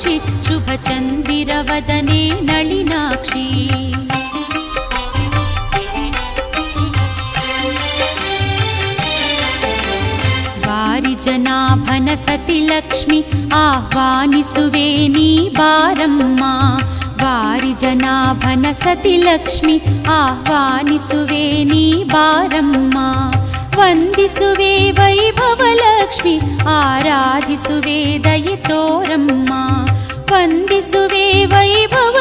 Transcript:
साक्षि शुभचन्दिरवदने नलिनाक्षी वारिजनाभन सति लक्ष्मि आह्वानिसुवे नी बारम्मा वारिजनाभन सति लक्ष्मि आह्वानिसुवे नी बारम्मा ವಂದಿಸುವೆ ವೈಭವಲಕ್ಷ್ಮಿ ಆರಾಧಿಸುವೆ ದಯೆ ತೋರಮ್ಮ ವಂದಿಸುವೆ ವೈಭವ